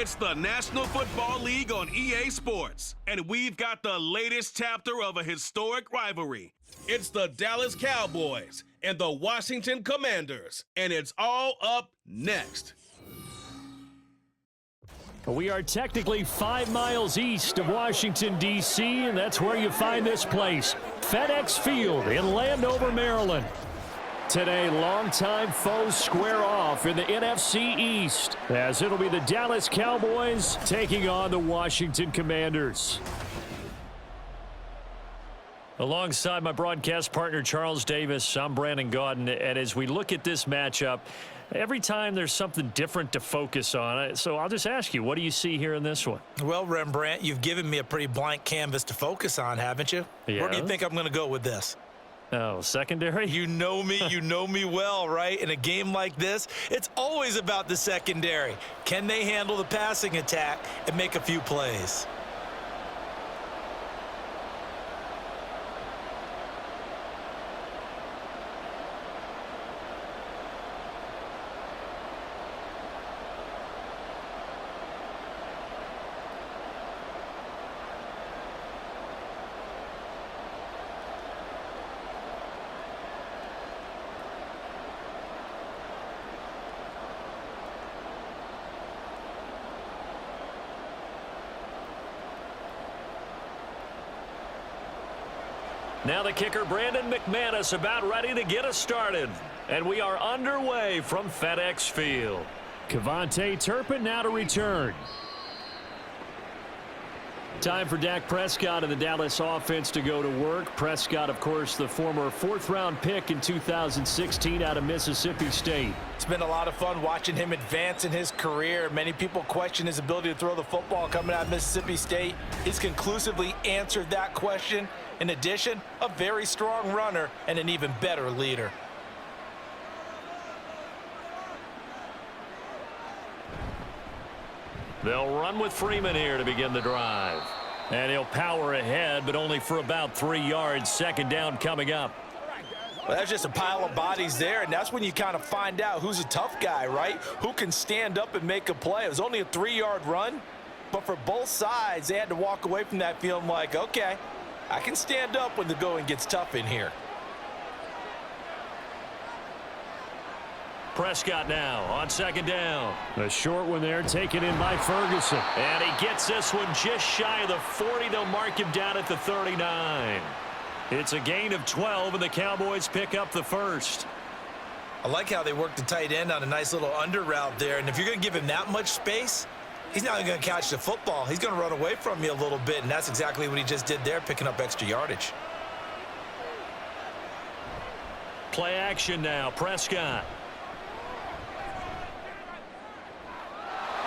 It's the National Football League on EA Sports, and we've got the latest chapter of a historic rivalry. It's the Dallas Cowboys and the Washington Commanders, and it's all up next. We are technically 5 miles east of Washington, D.C., and that's where you find this place, FedEx Field in Landover, Maryland. Today, longtime foes square off in the NFC East, as it'll be the Dallas Cowboys taking on the Washington Commanders. Alongside my broadcast partner, Charles Davis, I'm Brandon Gaudin, and as we look at this matchup, every time there's something different to focus on. So I'll just ask you, what do you see here in this one? Well, Rembrandt, you've given me a pretty blank canvas to focus on, haven't you? Yeah. Where do you think I'm going to go with this? Oh, secondary? You know me well, right? In a game like this, it's always about the secondary. Can they handle the passing attack and make a few plays? Now the kicker, Brandon McManus, about ready to get us started. And we are underway from FedEx Field. Kevontae Turpin now to return. Time for Dak Prescott and the Dallas offense to go to work. Prescott, of course, the former 4th-round pick in 2016 out of Mississippi State. It's been a lot of fun watching him advance in his career. Many people question his ability to throw the football coming out of Mississippi State. He's conclusively answered that question. In addition, a very strong runner and an even better leader. They'll run with Freeman here to begin the drive. And he'll power ahead, but only for about 3 yards. Second down coming up. Well, that's just a pile of bodies there, and that's when you kind of find out who's a tough guy, right? Who can stand up and make a play. It was only a 3-yard run, but for both sides, they had to walk away from that feeling like, okay, I can stand up when the going gets tough in here. Prescott now on second down. A short one there taken in by Ferguson. And he gets this one just shy of the 40. They'll mark him down at the 39. It's a gain of 12, and the Cowboys pick up the first. I like how they work the tight end on a nice little under route there. And if you're going to give him that much space, he's not going to catch the football. He's going to run away from you a little bit, and that's exactly what he just did there, picking up extra yardage. Play action now, Prescott.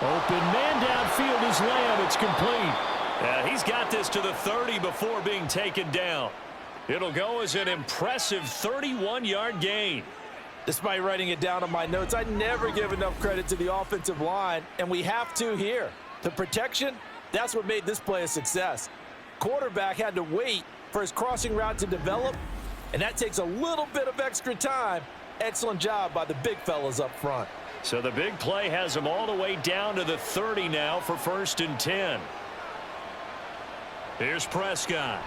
Open man downfield is Lamb. It's complete. He's got this to the 30 before being taken down. It'll go as an impressive 31-yard gain. Despite writing it down on my notes, I never give enough credit to the offensive line, and we have to here. The protection, that's what made this play a success. Quarterback had to wait for his crossing route to develop, and that takes a little bit of extra time. Excellent job by the big fellas up front. So the big play has him all the way down to the 30 now for 1st and 10. Here's Prescott.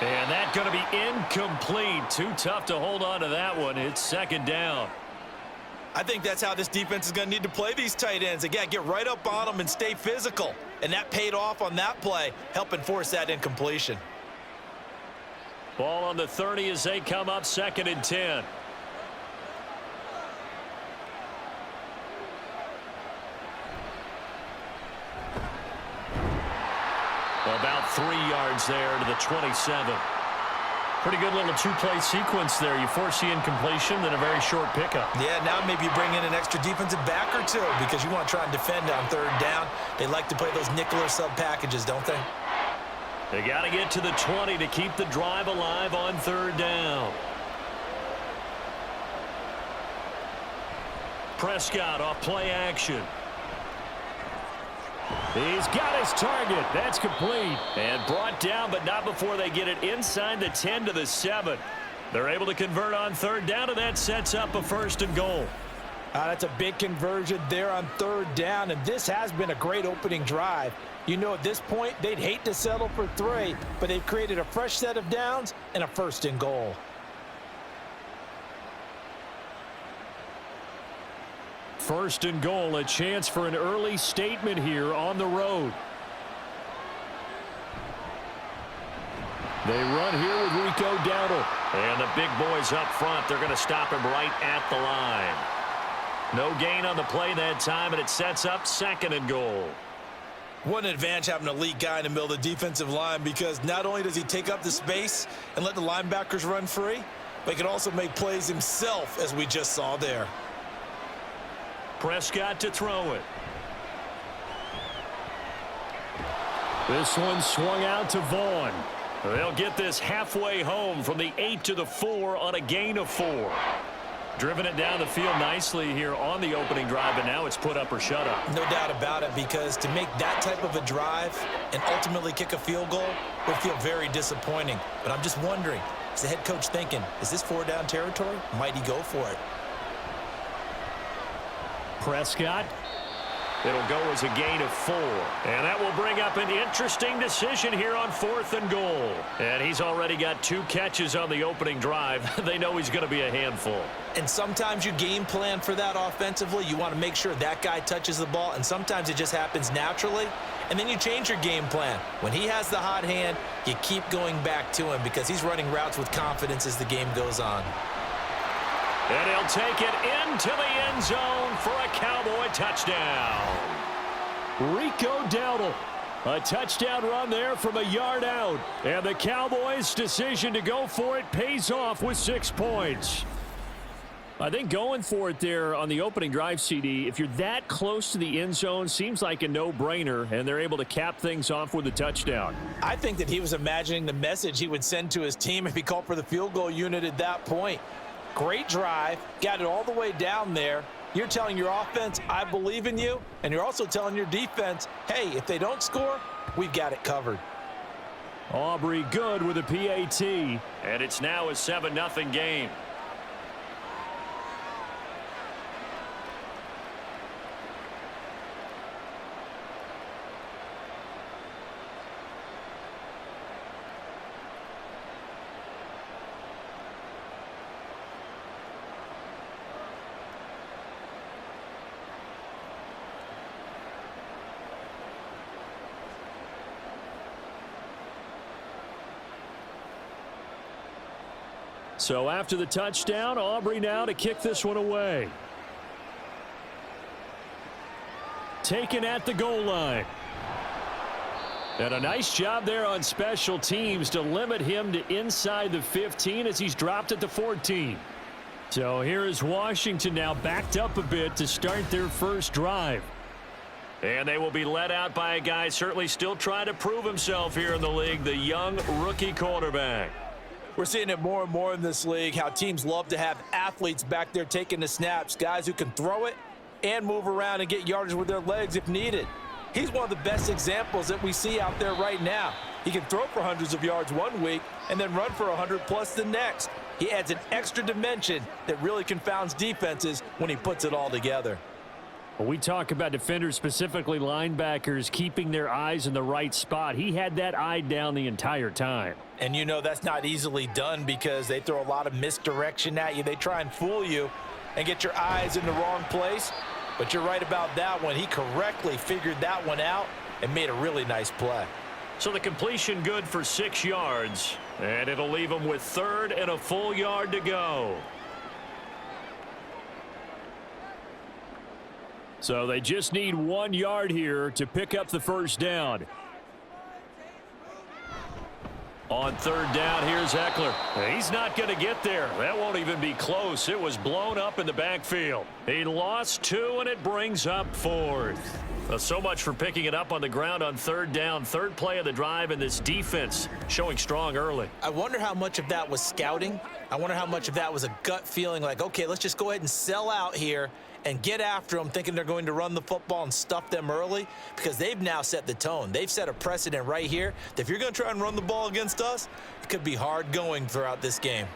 And that's going to be incomplete. Too tough to hold on to that one. It's second down. I think that's how this defense is going to need to play these tight ends. Again, get right up on them and stay physical. And that paid off on that play, helping force that incompletion. Ball on the 30 as they come up 2nd and 10. About 3 yards there to the 27. Pretty good little two-play sequence there. You force the incompletion, then a very short pickup. Yeah, now maybe you bring in an extra defensive back or two because you want to try and defend on 3rd down. They like to play those nickel or sub packages, don't they? They got to get to the 20 to keep the drive alive on 3rd down. Prescott off play action. He's got his target. That's complete. And brought down, but not before they get it inside the 10 to the 7. They're able to convert on 3rd down, and that sets up a 1st and goal. That's a big conversion there on third down, and this has been a great opening drive. You know, at this point, they'd hate to settle for 3, but they've created a fresh set of downs and a 1st and goal. First and goal, a chance for an early statement here on the road. They run here with Rico Dowdle. And the big boys up front, they're going to stop him right at the line. No gain on the play that time, and it sets up 2nd and goal. What an advantage having an elite guy in the middle of the defensive line, because not only does he take up the space and let the linebackers run free, but he can also make plays himself, as we just saw there. Prescott to throw it. This one swung out to Vaughn. They'll get this halfway home from the 8 to the 4 on a gain of 4. Driven it down the field nicely here on the opening drive, and now it's put up or shut up. No doubt about it, because to make that type of a drive and ultimately kick a field goal would feel very disappointing. But I'm just wondering, is the head coach thinking, is this 4-down territory? Might he go for it? Prescott. It'll go as a gain of 4. And that will bring up an interesting decision here on 4th and goal. And he's already got 2 catches on the opening drive. They know he's going to be a handful. And sometimes you game plan for that offensively. You want to make sure that guy touches the ball, and sometimes it just happens naturally. And then you change your game plan. When he has the hot hand, you keep going back to him because he's running routes with confidence as the game goes on. And he'll take it into the end zone for a Cowboy touchdown. Rico Dowdle. A touchdown run there from a yard out. And the Cowboys' decision to go for it pays off with 6 points. I think going for it there on the opening drive, CD, if you're that close to the end zone, seems like a no-brainer, and they're able to cap things off with a touchdown. I think that he was imagining the message he would send to his team if he called for the field goal unit at that point. Great drive, got it all the way down there. You're telling your offense, I believe in you, and you're also telling your defense, hey, if they don't score, we've got it covered. Aubrey good with a PAT. And it's now a 7-0 game. So after the touchdown, Aubrey now to kick this one away. Taken at the goal line. And a nice job there on special teams to limit him to inside the 15 as he's dropped at the 14. So here is Washington now backed up a bit to start their first drive. And they will be led out by a guy certainly still trying to prove himself here in the league, the young rookie quarterback. We're seeing it more and more in this league, how teams love to have athletes back there taking the snaps, guys who can throw it and move around and get yardage with their legs if needed. He's one of the best examples that we see out there right now. He can throw for hundreds of yards one week and then run for 100+ the next. He adds an extra dimension that really confounds defenses when he puts it all together. When we talk about defenders, specifically linebackers, keeping their eyes in the right spot, he had that eye down the entire time. And you know that's not easily done because they throw a lot of misdirection at you. They try and fool you and get your eyes in the wrong place. But you're right about that one. He correctly figured that one out and made a really nice play. So the completion good for 6 yards, and it'll leave him with 3rd and a full yard to go. So they just need 1 yard here to pick up the first down. On 3rd down, here's Eckler. He's not going to get there. That won't even be close. It was blown up in the backfield. He lost 2, and it brings up 4th. Well, so much for picking it up on the ground on 3rd down. 3rd play of the drive, and this defense showing strong early. I wonder how much of that was scouting. I wonder how much of that was a gut feeling like, okay, let's just go ahead and sell out here and get after them, thinking they're going to run the football and stuff them early, because they've now set the tone. They've set a precedent right here that if you're going to try and run the ball against us, it could be hard going throughout this game.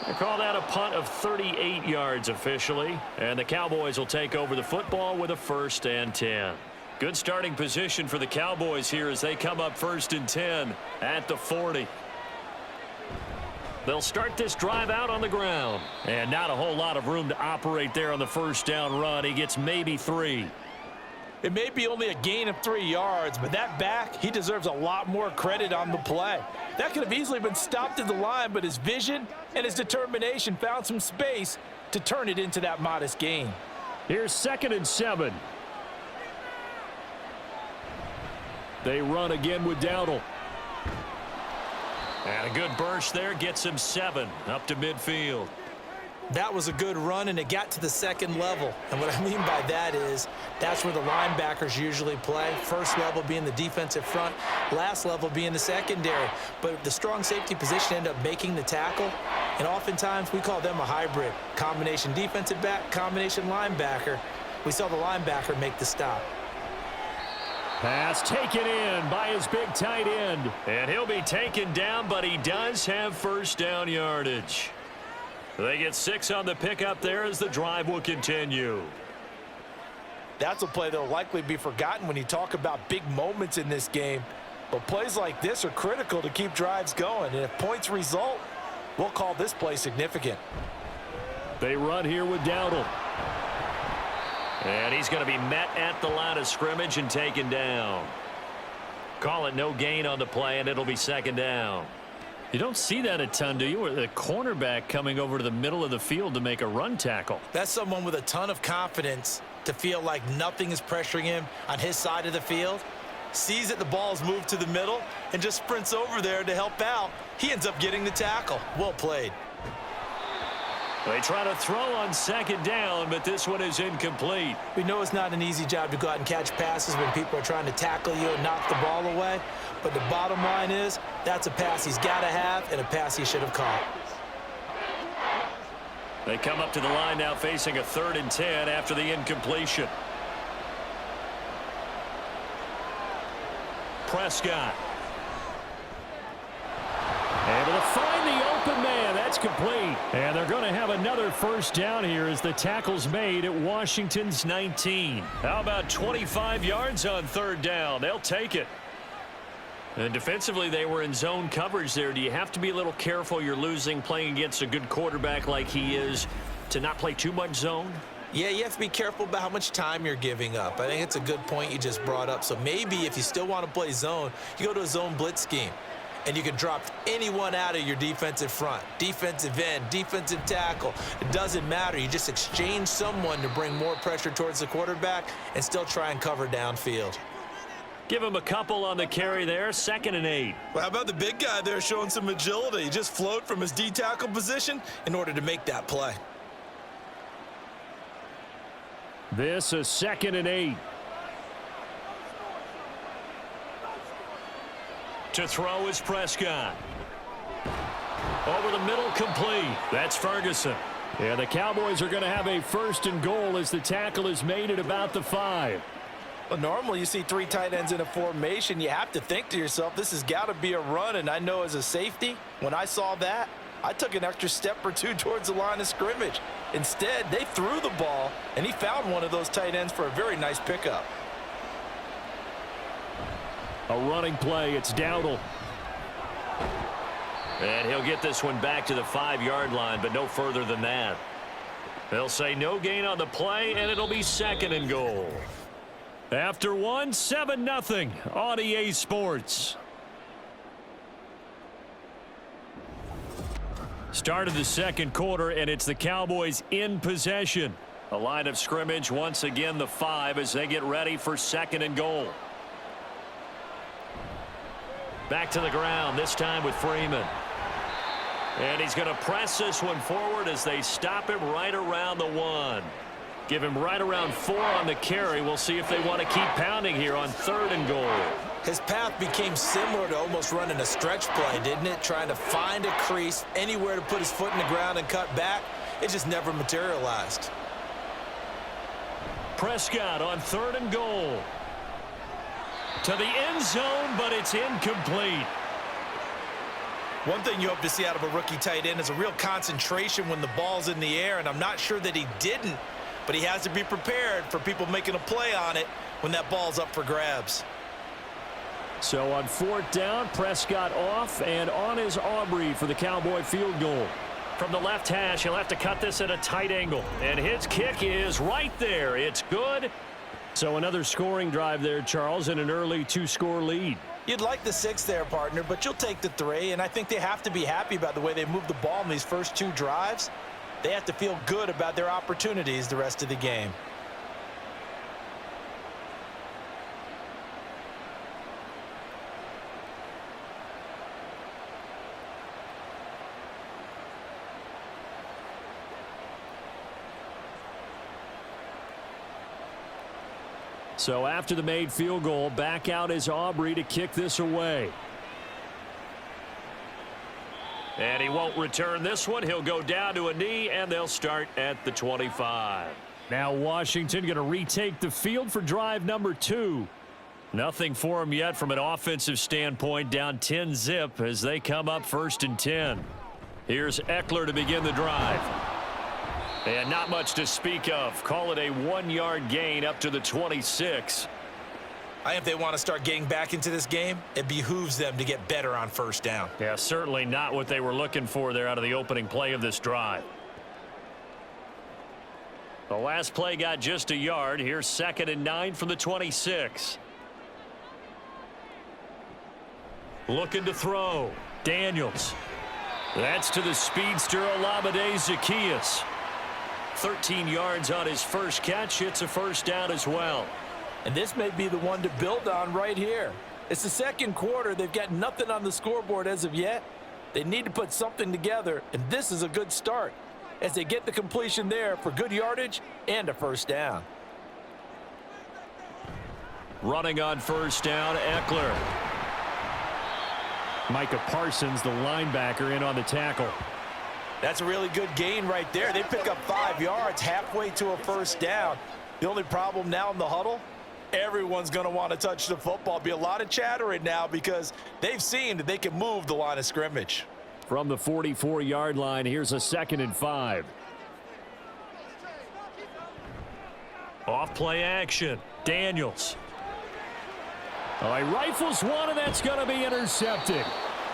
They call that a punt of 38 yards officially, and the Cowboys will take over the football with a 1st and 10. Good starting position for the Cowboys here as they come up 1st and 10 at the 40. They'll start this drive out on the ground, and not a whole lot of room to operate there on the 1st down run. He gets maybe 3. It may be only a gain of 3 yards, but that back, he deserves a lot more credit on the play. That could have easily been stopped at the line, but his vision and his determination found some space to turn it into that modest gain. Here's 2nd and 7. They run again with Dowdle. And a good burst there gets him 7 up to midfield. That was a good run, and it got to the 2nd level. And what I mean by that is that's where the linebackers usually play. First level being the defensive front, last level being the secondary. But the strong safety position ended up making the tackle, and oftentimes we call them a hybrid. Combination defensive back, combination linebacker. We saw the linebacker make the stop. Pass taken in by his big tight end. And he'll be taken down, but he does have 1st down yardage. They get 6 on the pickup there as the drive will continue. That's a play that will likely be forgotten when you talk about big moments in this game. But plays like this are critical to keep drives going. And if points result, we'll call this play significant. They run here with Dowdle. And he's going to be met at the line of scrimmage and taken down. Call it no gain on the play, and it'll be 2nd down. You don't see that a ton, do you? Or the cornerback coming over to the middle of the field to make a run tackle. That's someone with a ton of confidence to feel like nothing is pressuring him on his side of the field. Sees that the ball's moved to the middle and just sprints over there to help out. He ends up getting the tackle. Well played. They try to throw on 2nd down, but this one is incomplete. We know it's not an easy job to go out and catch passes when people are trying to tackle you and knock the ball away. But the bottom line is that's a pass he's got to have and a pass he should have caught. They come up to the line now facing a 3rd and 10 after the incompletion. Prescott. Able to find the open man. That's complete. And they're going to have another 1st down here as the tackle's made at Washington's 19. How about 25 yards on 3rd down? They'll take it. And defensively, they were in zone coverage there. Do you have to be a little careful? You're losing playing against a good quarterback like he is to not play too much zone? Yeah, you have to be careful about how much time you're giving up. I think it's a good point you just brought up. So maybe if you still want to play zone, you go to a zone blitz scheme. And you can drop anyone out of your defensive front, defensive end, defensive tackle. It doesn't matter. You just exchange someone to bring more pressure towards the quarterback and still try and cover downfield. Give him a couple on the carry there, 2nd and 8. Well, how about the big guy there showing some agility? He just float from his D-tackle position in order to make that play. This is 2nd and 8. To throw is Prescott. Over the middle, complete. That's Ferguson. Yeah, the Cowboys are going to have a 1st and goal as the tackle is made at about the 5. Well, normally you see 3 tight ends in a formation. You have to think to yourself, this has got to be a run. And I know as a safety, when I saw that, I took an extra step or 2 towards the line of scrimmage. Instead, they threw the ball, and he found one of those tight ends for a very nice pickup. A running play. It's Dowdle. And he'll get this one back to the 5-yard line, but no further than that. They'll say no gain on the play, and it'll be 2nd and goal. After 1, 7-0 on EA Sports. Start of the 2nd quarter, and it's the Cowboys in possession. A line of scrimmage, once again the 5 as they get ready for 2nd and goal. Back to the ground, this time with Freeman. And he's going to press this one forward as they stop him right around the 1. Give him right around 4 on the carry. We'll see if they want to keep pounding here on 3rd and goal. His path became similar to almost running a stretch play, didn't it? Trying to find a crease, anywhere to put his foot in the ground and cut back. It just never materialized. Prescott on 3rd and goal. To the end zone, but it's incomplete. One thing you hope to see out of a rookie tight end is a real concentration when the ball's in the air, and I'm not sure that he didn't, but he has to be prepared for people making a play on it when that ball's up for grabs. So on 4th down, Prescott off, and on is Aubrey for the Cowboy field goal. From the left hash, he'll have to cut this at a tight angle. And his kick is right there. It's good. So another scoring drive there, Charles, and an early 2-score lead. You'd like the 6 there, partner, but you'll take the 3, and I think they have to be happy about the way they moved the ball in these first 2 drives. They have to feel good about their opportunities the rest of the game. So after the made field goal, back out is Aubrey to kick this away. And he won't return this one. He'll go down to a knee, and they'll start at the 25. Now Washington going to retake the field for drive number 2. Nothing for him yet from an offensive standpoint, down 10-zip as they come up 1st and 10. Here's Eckler to begin the drive. And not much to speak of. Call it a 1-yard gain up to the 26. I think if they want to start getting back into this game, it behooves them to get better on 1st down. Yeah, certainly not what they were looking for there out of the opening play of this drive. The last play got just a yard. Here's 2nd and 9 from the 26. Looking to throw. Daniels. That's to the speedster Olamide Zaccheaus. 13 yards on his first catch. It's a 1st down as well. And this may be the one to build on right here. It's the 2nd quarter. They've got nothing on the scoreboard as of yet. They need to put something together, and this is a good start as they get the completion there for good yardage and a 1st down. Running on 1st down, Eckler. Micah Parsons, the linebacker, in on the tackle. That's a really good gain right there. They pick up 5 yards halfway to a 1st down. The only problem now in the huddle, everyone's going to want to touch the football. Be a lot of chattering now because they've seen that they can move the line of scrimmage. From the 44-yard line, here's a 2nd and 5. Off play action. Daniels. Oh, he rifles one, and that's going to be intercepted.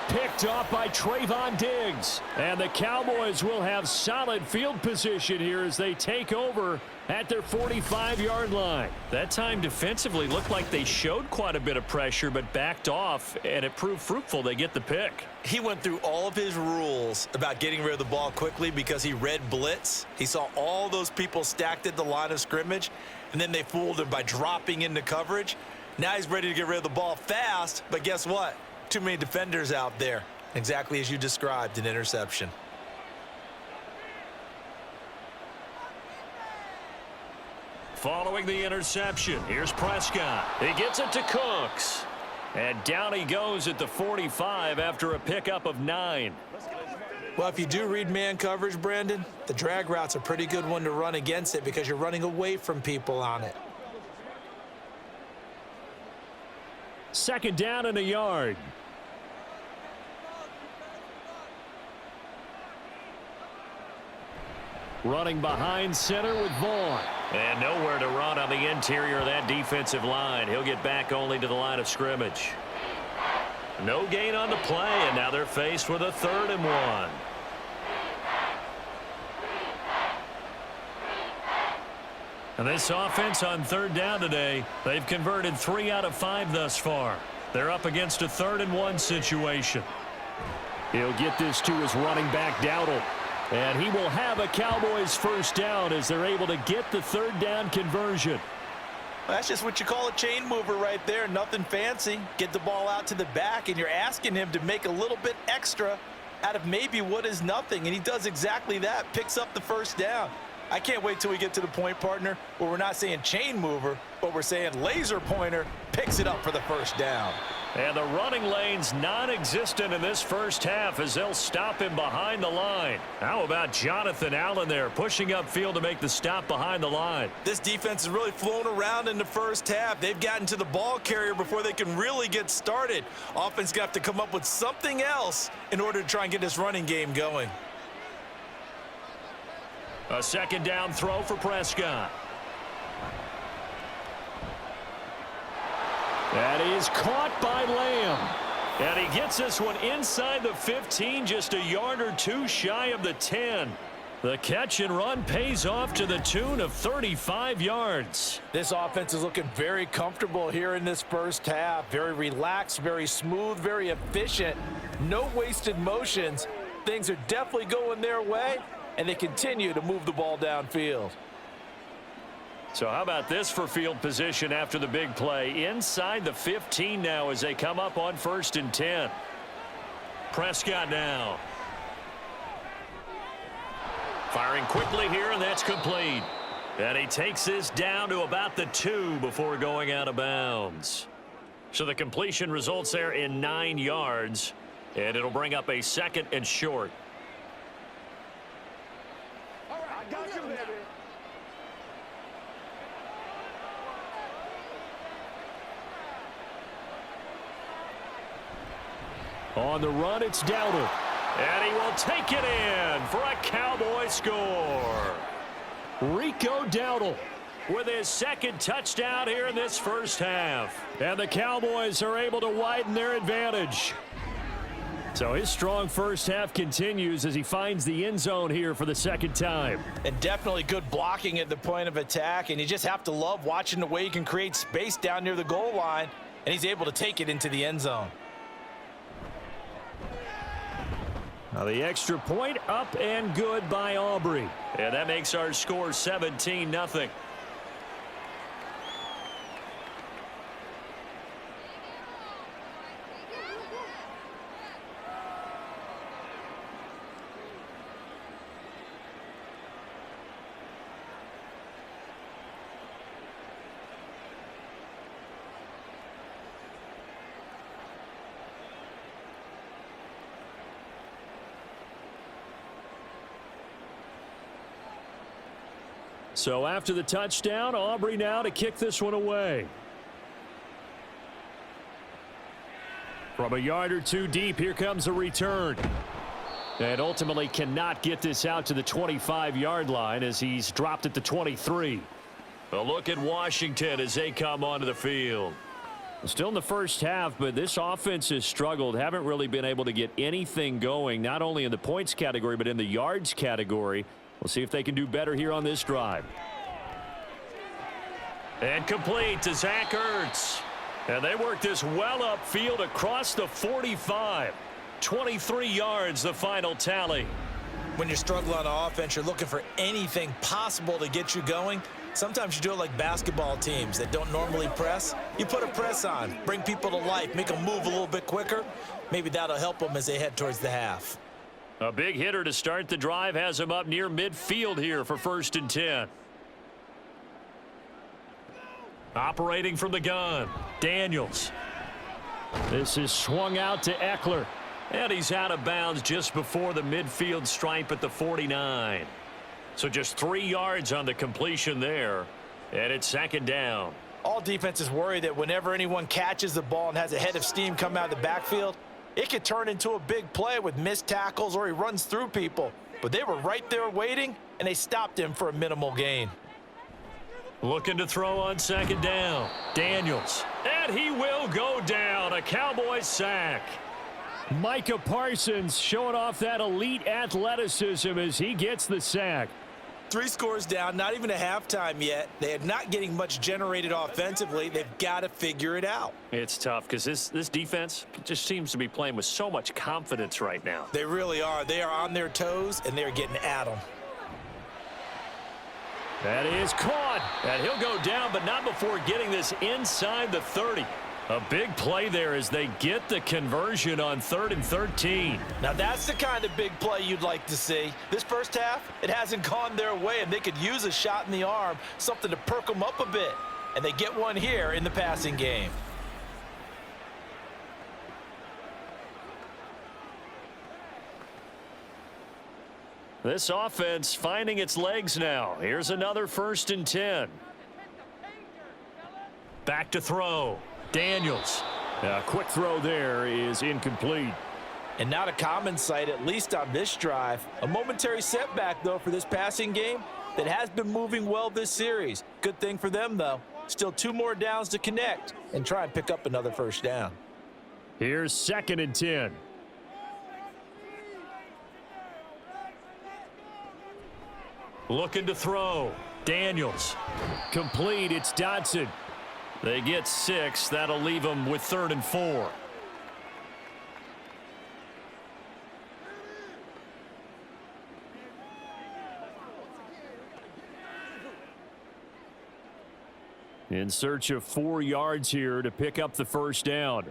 Picked off by Trayvon Diggs. And the Cowboys will have solid field position here as they take over at their 45-yard line. That time defensively looked like they showed quite a bit of pressure but backed off, and it proved fruitful. They get the pick. He went through all of his rules about getting rid of the ball quickly because he read blitz. He saw all those people stacked at the line of scrimmage, and then they fooled him by dropping into coverage. Now he's ready to get rid of the ball fast, but guess what? Too many defenders out there. Exactly as you described, an interception. Following the interception, here's Prescott. He gets it to Cooks. And down he goes at the 45 after a pickup of 9. Well, if you do read man coverage, Brandon, the drag route's a pretty good one to run against it because you're running away from people on it. 2nd down and a yard. Running behind center with Vaughn. And nowhere to run on the interior of that defensive line. He'll get back only to the line of scrimmage. No gain on the play, and now they're faced with a 3rd and 1. And this offense on 3rd down today, they've converted 3 out of 5 thus far. They're up against a 3rd and 1 situation. He'll get this to his running back, Dowdle. And he will have a Cowboys 1st down as they're able to get the 3rd down conversion. That's just what you call a chain mover right there. Nothing fancy. Get the ball out to the back, and you're asking him to make a little bit extra out of maybe what is nothing. And he does exactly that, picks up the 1st down. I can't wait till we get to the point, partner, where we're not saying chain mover, but we're saying laser pointer, picks it up for the 1st down. And the running lane's non-existent in this first half as they'll stop him behind the line. How about Jonathan Allen there pushing upfield to make the stop behind the line? This defense is really flown around in the first half. They've gotten to the ball carrier before they can really get started. Offense got to come up with something else in order to try and get this running game going. A second down throw for Prescott. That is caught by Lamb. And he gets this one inside the 15, just a yard or two shy of the 10. The catch and run pays off to the tune of 35 yards. This offense is looking very comfortable here in this first half. Very relaxed, very smooth, very efficient. No wasted motions. Things are definitely going their way, and they continue to move the ball downfield. So how about this for field position after the big play? Inside the 15 now as they come up on 1st and 10. Prescott now. Firing quickly here, and that's complete. And he takes this down to about the 2 before going out of bounds. So the completion results there in 9 yards, and it'll bring up a 2nd and short. All right, I got you, baby. On the run, it's Dowdle. And he will take it in for a Cowboy score. Rico Dowdle With his 2nd touchdown here in this first half. and the Cowboys are able to widen their advantage. So his strong first half continues as he finds the end zone here for the 2nd time. And definitely good blocking at the point of attack, and you just have to love watching the way he can create space down near the goal line, and he's able to take it into the end zone. Now the extra point up and good by Aubrey. And that makes our score 17-0. So after the touchdown, Aubrey now to kick this one away. From a yard or two deep, here comes a return. And ultimately cannot get this out to the 25-yard line as he's dropped at the 23. A look at Washington as they come onto the field. Still in the first half, but this offense has struggled. Haven't really been able to get anything going, not only in the points category, but in the yards category. We'll see if they can do better here on this drive. And complete to Zach Ertz. And they work this well upfield across the 45. 23 yards, the final tally. When you're struggling on offense, you're looking for anything possible to get you going. Sometimes you do it like basketball teams that don't normally press. You put a press on, bring people to life, make them move a little bit quicker. Maybe that'll help them as they head towards the half. A big hitter to start the drive has him up near midfield here for 1st and 10. Operating from the gun, Daniels. This is swung out to Eckler. And he's out of bounds just before the midfield stripe at the 49. So just 3 yards on the completion there. And it's 2nd down. All defenses worry that whenever anyone catches the ball and has a head of steam come out of the backfield, it could turn into a big play with missed tackles or he runs through people. But they were right there waiting, and they stopped him for a minimal gain. Looking to throw on 2nd down. Daniels. And he will go down. A Cowboys sack. Micah Parsons showing off that elite athleticism as he gets the sack. 3 scores down, not even a halftime yet. They are not getting much generated offensively. They've got to figure it out. It's tough because this defense just seems to be playing with so much confidence right now. They really are. They are on their toes, and they're getting at them. That is caught. And he'll go down, but not before getting this inside the 30. A big play there as they get the conversion on 3rd and 13. Now that's the kind of big play you'd like to see. This first half, it hasn't gone their way, and they could use a shot in the arm, something to perk them up a bit. And they get one here in the passing game. This offense finding its legs now. Here's another 1st and 10. Back to throw. Daniels. A quick throw there is incomplete. And not a common sight, at least on this drive. A momentary setback, though, for this passing game that has been moving well this series. Good thing for them, though. Still 2 more downs to connect and try and pick up another 1st down. Here's 2nd and 10. Looking to throw. Daniels. Complete. It's Dodson. They get 6. That'll leave them with 3rd and 4. In search of 4 yards here to pick up the 1st down.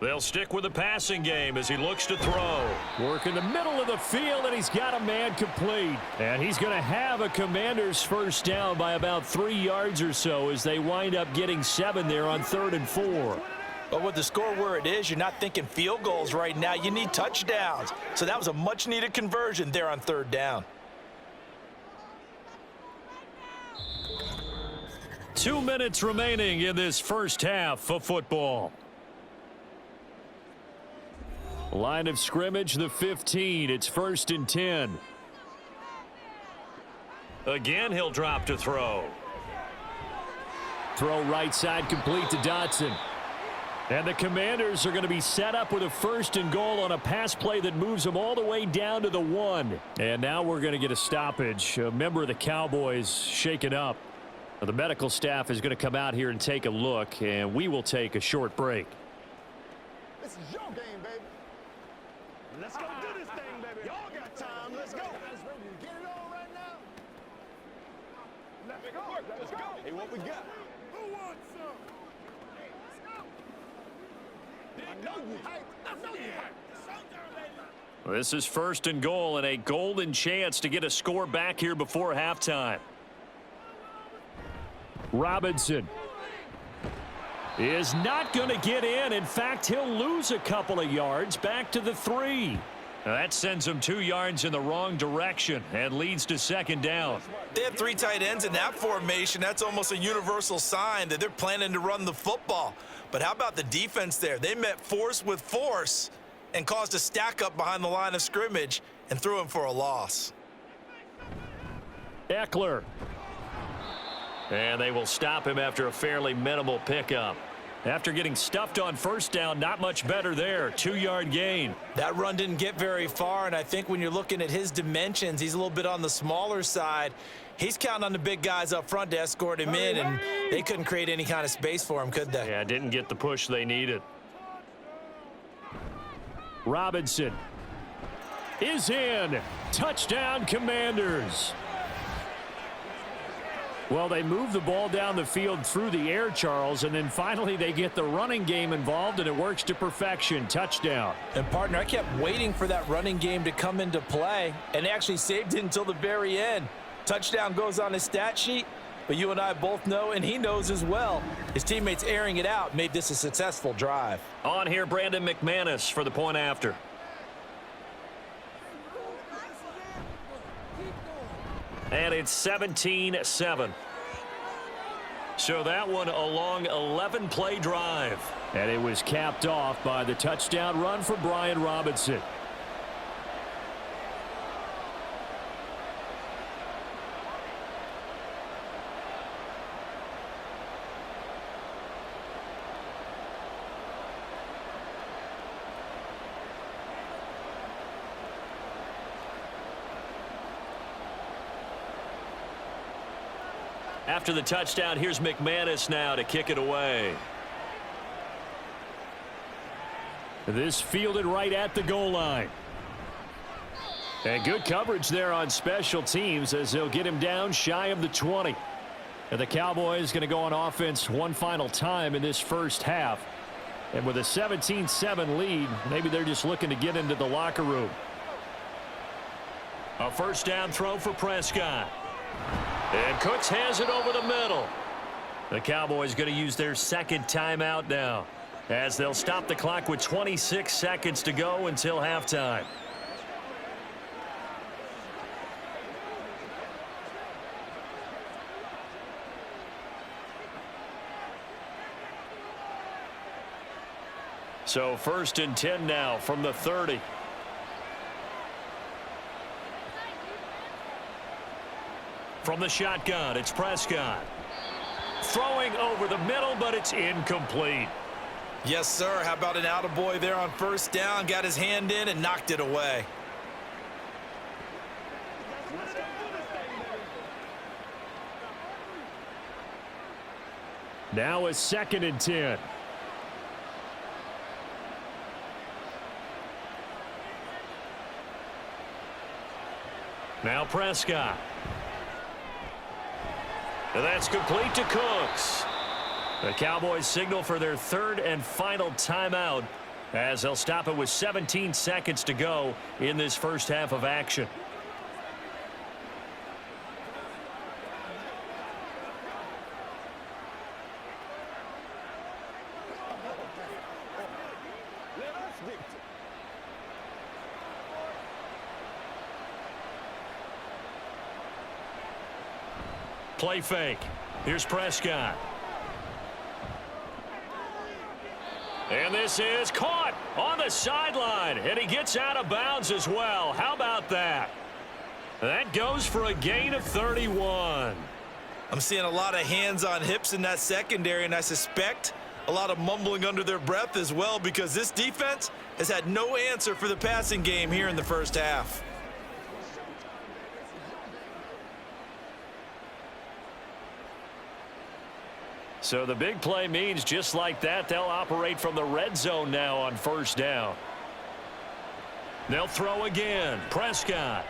They'll stick with the passing game as he looks to throw. Work in the middle of the field, and he's got a man complete. And he's going to have a Commanders 1st down by about 3 yards or so as they wind up getting 7 there on 3rd and 4. But with the score where it is, you're not thinking field goals right now. You need touchdowns. So that was a much-needed conversion there on 3rd down. 2 minutes remaining in this 1st half of football. Line of scrimmage, the 15. It's 1st and 10. Again, he'll drop to throw. Throw right side complete to Dodson. And the Commanders are going to be set up with a 1st and goal on a pass play that moves them all the way down to the 1. And now we're going to get a stoppage. A member of the Cowboys shaken up. The medical staff is going to come out here and take a look, and we will take a short break. This is your game, baby. Let's go do this thing, baby. Y'all got time. Let's go. Let's ready to get it on right now. Let's go. Let's go. Hey, what we got? Who wants some? I know you hyped. I know you hyped. This is 1st and goal and a golden chance to get a score back here before halftime. Robinson is not going to get in. In fact, he'll lose a couple of yards back to the 3. Now that sends them 2 yards in the wrong direction and leads to 2nd down. They have 3 tight ends in that formation. That's almost a universal sign that they're planning to run the football. But how about the defense there? They met force with force and caused a stack up behind the line of scrimmage and threw him for a loss. Eckler. And they will stop him after a fairly minimal pickup. After getting stuffed on 1st down, not much better there. 2-yard gain. That run didn't get very far, and I think when you're looking at his dimensions, he's a little bit on the smaller side. He's counting on the big guys up front to escort him in, and they couldn't create any kind of space for him, could they? Yeah, didn't get the push they needed. Robinson is in. Touchdown, Commanders. Well, they move the ball down the field through the air, Charles, and then finally they get the running game involved, and it works to perfection. Touchdown. And, partner, I kept waiting for that running game to come into play, and actually saved it until the very end. Touchdown goes on his stat sheet, but you and I both know, and he knows as well, his teammates airing it out made this a successful drive. On here, Brandon McManus for the point after. And it's 17-7. So that one a long 11-play drive. And it was capped off by the touchdown run for Brian Robinson. After the touchdown, here's McManus now to kick it away. This fielded right at the goal line. And good coverage there on special teams as they'll get him down shy of the 20. And the Cowboys going to go on offense one final time in this 1st half. And with a 17-7 lead, maybe they're just looking to get into the locker room. A 1st down throw for Prescott. And Cooks has it over the middle. The Cowboys going to use their 2nd timeout now, as they'll stop the clock with 26 seconds to go until halftime. So 1st and 10 now from the 30. From the shotgun, it's Prescott. Throwing over the middle, but it's incomplete. Yes, sir. How about an attaboy there on 1st down? Got his hand in and knocked it away. Now it's 2nd and 10. Now Prescott. And that's complete to Cooks. The Cowboys signal for their 3rd and final timeout as they'll stop it with 17 seconds to go in this first half of action. Play fake. Here's Prescott. And this is caught on the sideline. And he gets out of bounds as well. How about that? That goes for a gain of 31. I'm seeing a lot of hands on hips in that secondary, and I suspect a lot of mumbling under their breath as well, because this defense has had no answer for the passing game here in the first half. So the big play means just like that, they'll operate from the red zone now on 1st down. They'll throw again. Prescott.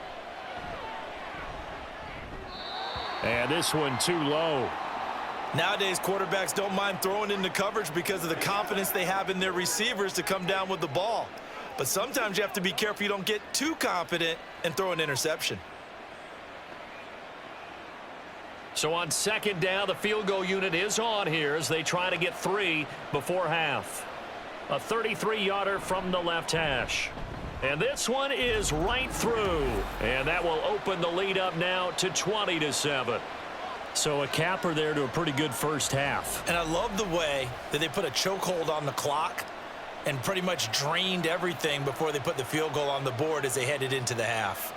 And this one too low. Nowadays, quarterbacks don't mind throwing into coverage because of the confidence they have in their receivers to come down with the ball. But sometimes you have to be careful you don't get too confident and throw an interception. So on 2nd down, the field goal unit is on here as they try to get 3 before half. A 33-yarder from the left hash. And this one is right through. And that will open the lead up now to 20-7. So a capper there to a pretty good first half. And I love the way that they put a chokehold on the clock and pretty much drained everything before they put the field goal on the board as they headed into the half.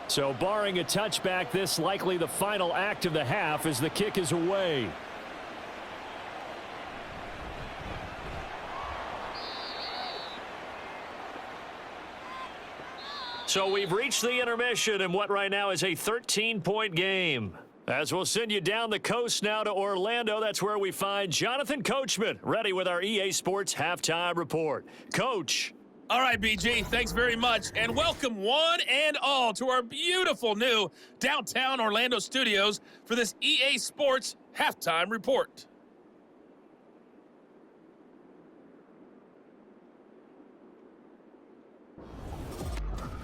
So barring a touchback, this likely the final act of the half as the kick is away. So we've reached the intermission in what right now is a 13-point game. As we'll send you down the coast now to Orlando, that's where we find Jonathan Coachman ready with our EA Sports Halftime Report. Coach. All right, BG, thanks very much, and welcome one and all to our beautiful new downtown Orlando studios for this EA Sports Halftime Report.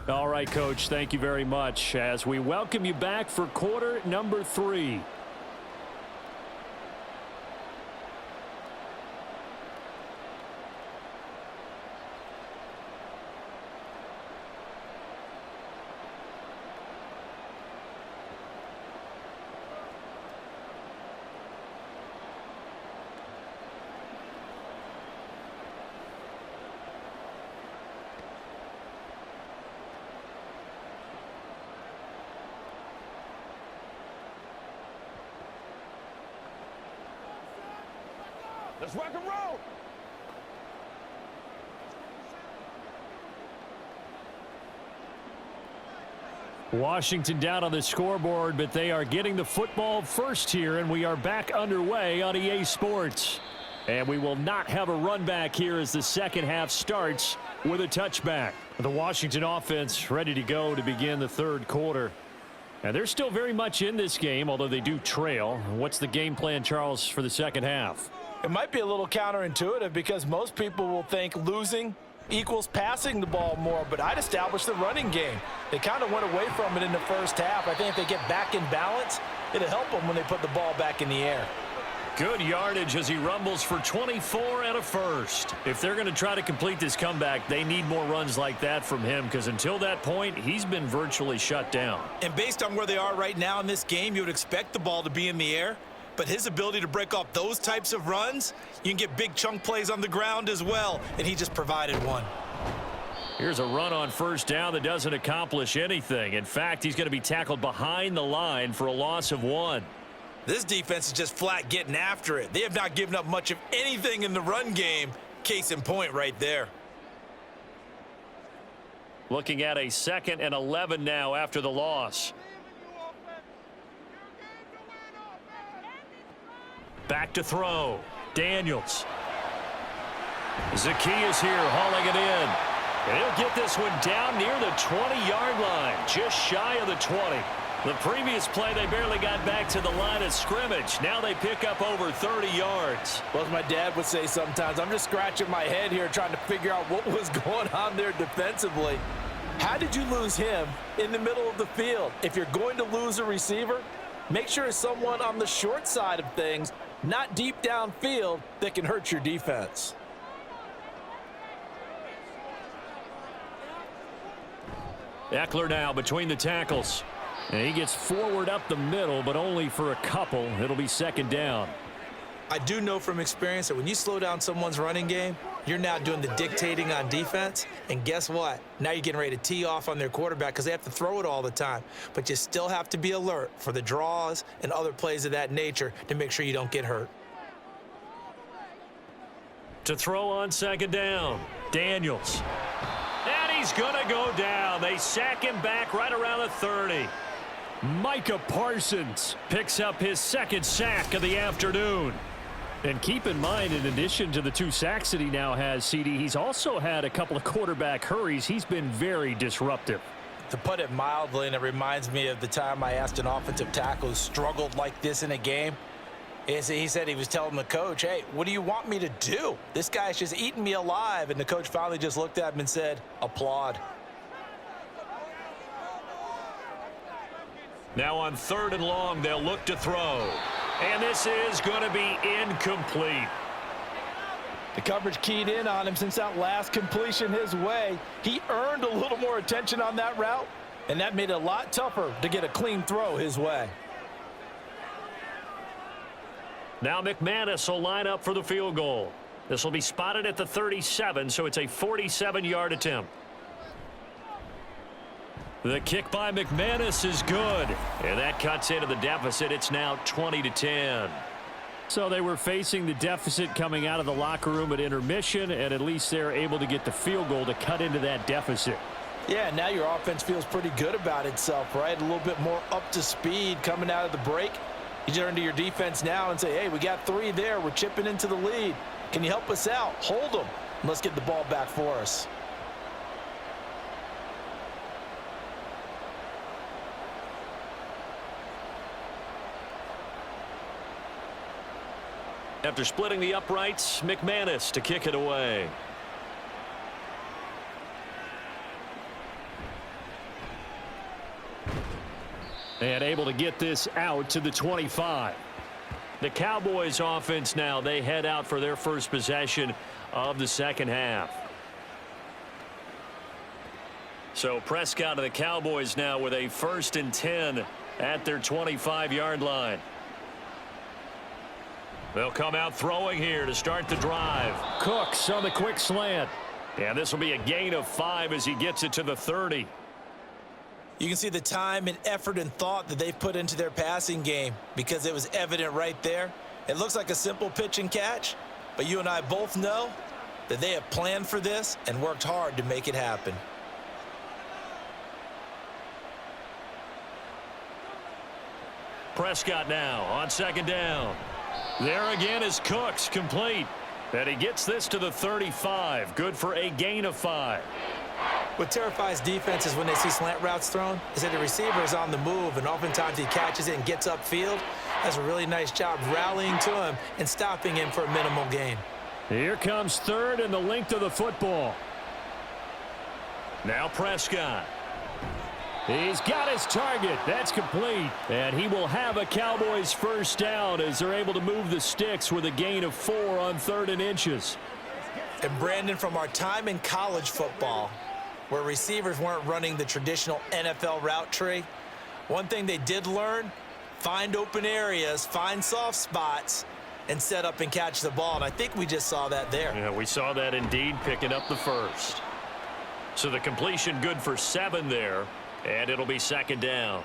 All right, Coach, thank you very much as we welcome you back for quarter number 3. Let's rock and roll. Washington down on the scoreboard, but they are getting the football first here, and we are back underway on EA Sports. And we will not have a run back here as the second half starts with a touchback. The Washington offense ready to go to begin the third quarter. And they're still very much in this game, although they do trail. What's the game plan, Charles, for the second half? It might be a little counterintuitive because most people will think losing equals passing the ball more, but I'd establish the running game. They kind of went away from it in the first half. I think if they get back in balance, it'll help them when they put the ball back in the air. Good yardage as he rumbles for 24 and a first. If they're going to try to complete this comeback, they need more runs like that from him, because until that point, he's been virtually shut down. And based on where they are right now in this game, you would expect the ball to be in the air. But his ability to break off those types of runs, you can get big chunk plays on the ground as well, and he just provided one. Here's a run on first down that doesn't accomplish anything. In fact, he's going to be tackled behind the line for a loss of 1. This defense is just flat getting after it. They have not given up much of anything in the run game. Case in point right there. Looking at a 2nd and 11 now after the loss. Back to throw. Daniels. Zacchaeus here hauling it in. And he'll get this one down near the 20-yard line, just shy of the 20. The previous play, they barely got back to the line of scrimmage. Now they pick up over 30 yards. Well, as my dad would say sometimes, I'm just scratching my head here trying to figure out what was going on there defensively. How did you lose him in the middle of the field? If you're going to lose a receiver, make sure it's someone on the short side of things, not deep downfield, that can hurt your defense. Eckler now between the tackles. And he gets forward up the middle, but only for a couple. It'll be 2nd down. I do know from experience that when you slow down someone's running game, you're now doing the dictating on defense. And guess what? Now you're getting ready to tee off on their quarterback because they have to throw it all the time. But you still have to be alert for the draws and other plays of that nature to make sure you don't get hurt. To throw on 2nd down, Daniels. And he's going to go down. They sack him back right around the 30. Micah Parsons Picks up his 2nd sack of the afternoon. And keep in mind, in addition to the 2 sacks that he now has, CD, he's also had a couple of quarterback hurries. He's been very disruptive. To put it mildly, and it reminds me of the time I asked an offensive tackle who struggled like this in a game. He said he was telling the coach, hey, what do you want me to do? This guy's just eating me alive. And the coach finally just looked at him and said, applaud. Now on 3rd and long, they'll look to throw. And this is going to be incomplete. The coverage keyed in on him since that last completion his way. He earned a little more attention on that route, and that made it a lot tougher to get a clean throw his way. Now McManus will line up for the field goal. This will be spotted at the 37, so it's a 47-yard attempt. The kick by McManus is good, and that cuts into the deficit. It's now 20-10. So they were facing the deficit coming out of the locker room at intermission, and at least they're able to get the field goal to cut into that deficit. Yeah, now your offense feels pretty good about itself, right? A little bit more up to speed coming out of the break. You turn to your defense now and say, hey, we got 3 there. We're chipping into the lead. Can you help us out? Hold them. And let's get the ball back for us. After splitting the uprights, McManus to kick it away. And able to get this out to the 25. The Cowboys offense now, they head out for their first possession of the 2nd half. So Prescott and the Cowboys now with a 1st and 10 at their 25-yard line. They'll come out throwing here to start the drive. Cooks on the quick slant. And this will be a gain of 5 as he gets it to the 30. You can see the time and effort and thought that they've put into their passing game because it was evident right there. It looks like a simple pitch and catch, but you and I both know that they have planned for this and worked hard to make it happen. Prescott now on 2nd down. There again is Cooks, complete. And he gets this to the 35. Good for a gain of 5. What terrifies defenses when they see slant routes thrown is that the receiver is on the move, and oftentimes he catches it and gets upfield. Does a really nice job rallying to him and stopping him for a minimal gain. Here comes 3rd and the length of the football. Now Prescott. He's got his target. That's complete. And he will have a Cowboys first down as they're able to move the sticks with a gain of 4 on 3rd and inches. And Brandon, from our time in college football, where receivers weren't running the traditional NFL route tree, one thing they did learn, find open areas, find soft spots, and set up and catch the ball. And I think we just saw that there. Yeah, we saw that indeed, picking up the first. So the completion good for 7 there, and it'll be 2nd down.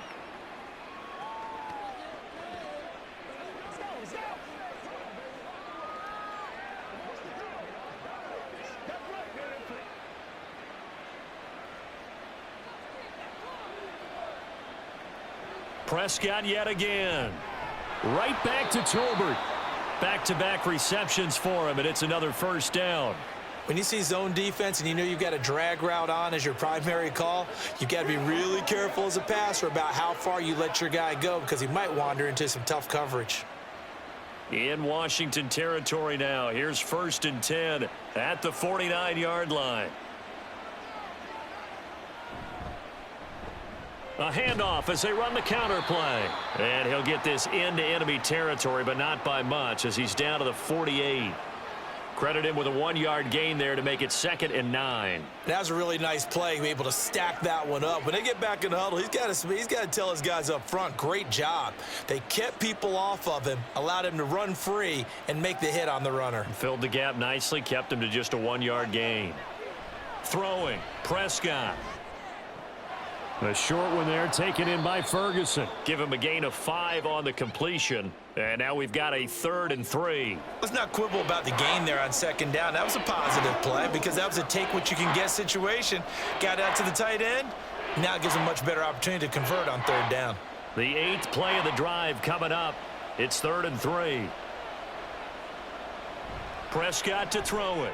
Prescott yet again. Right back to Tolbert. Back-to-back receptions for him, and it's another first down. When you see zone defense and you know you've got a drag route on as your primary call, you've got to be really careful as a passer about how far you let your guy go because he might wander into some tough coverage. In Washington territory now. Here's 1st and 10 at the 49-yard line. A handoff as they run the counter play. And he'll get this into enemy territory, but not by much as he's down to the 48. Credit him with a 1-yard gain there to make it 2nd and 9. That was a really nice play, be able to stack that one up. When they get back in the huddle, he's got to tell his guys up front, great job. They kept people off of him, allowed him to run free and make the hit on the runner. Filled the gap nicely, kept him to just a 1-yard gain. Throwing, Prescott. A short one there, taken in by Ferguson. Give him a gain of 5 on the completion. And now we've got a 3rd and 3. Let's not quibble about the gain there on 2nd down. That was a positive play because that was a take-what-you-can-get situation. Got out to the tight end. Now it gives him a much better opportunity to convert on 3rd down. The 8th play of the drive coming up. It's 3rd and 3. Prescott to throw it.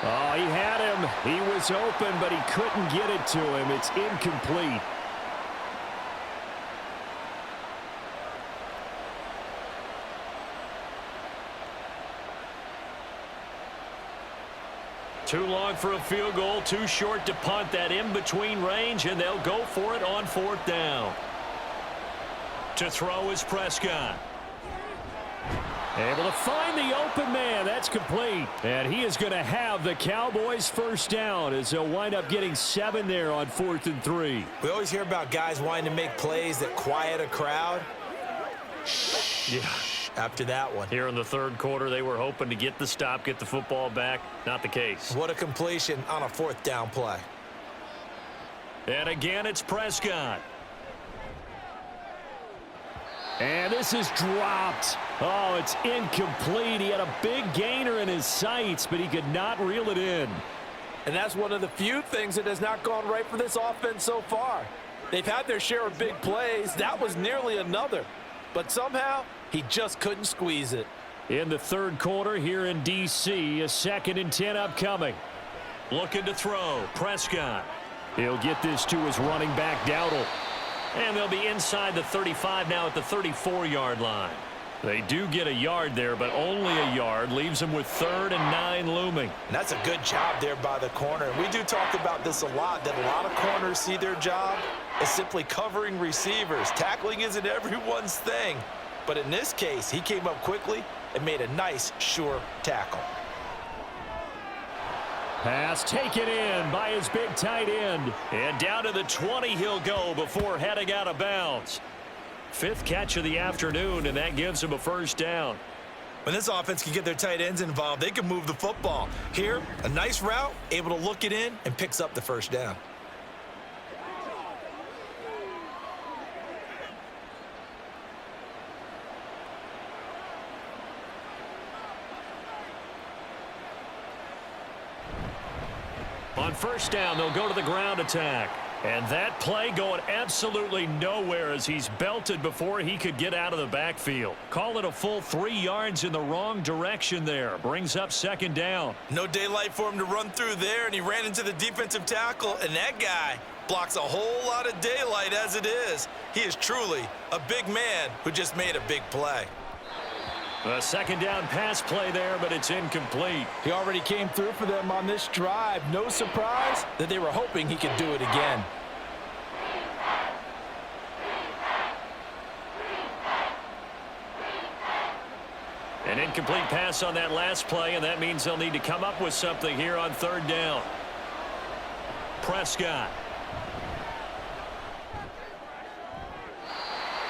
Oh, he had him. He was open, but he couldn't get it to him. It's incomplete. Too long for a field goal, too short to punt. That in-between range, and they'll go for it on 4th down. To throw is Prescott. Able to find the open man. That's complete. And he is going to have the Cowboys first down as they'll wind up getting 7 there on 4th and 3. We always hear about guys wanting to make plays that quiet a crowd. Yeah. After that one. Here in the 3rd quarter, they were hoping to get the stop, get the football back. Not the case. What a completion on a 4th down play. And again, it's Prescott. And this is dropped. Oh, it's incomplete. He had a big gainer in his sights, but he could not reel it in. And that's one of the few things that has not gone right for this offense so far. They've had their share of big plays. That was nearly another. But somehow, he just couldn't squeeze it. In the 3rd quarter here in D.C., a 2nd and 10 upcoming. Looking to throw. Prescott. He'll get this to his running back, Dowdle. And they'll be inside the 35 now at the 34-yard line. They do get a yard there, but only a yard. Leaves them with 3rd and 9 looming. And that's a good job there by the corner. And we do talk about this a lot, that a lot of corners see their job as simply covering receivers. Tackling isn't everyone's thing. But in this case, he came up quickly and made a nice, sure tackle. Pass taken in by his big tight end. And down to the 20 he'll go before heading out of bounds. 5th catch of the afternoon, and that gives him a first down. When this offense can get their tight ends involved, they can move the football. Here, a nice route, able to look it in, and picks up the first down. On first down, they'll go to the ground attack. And that play going absolutely nowhere as he's belted before he could get out of the backfield. Call it a full 3 yards in the wrong direction there. Brings up 2nd down. No daylight for him to run through there, and he ran into the defensive tackle, and that guy blocks a whole lot of daylight as it is. He is truly a big man who just made a big play. A 2nd down pass play there, but it's incomplete. He already came through for them on this drive. No surprise that they were hoping he could do it again. An incomplete pass on that last play, and that means they'll need to come up with something here on third down. Prescott.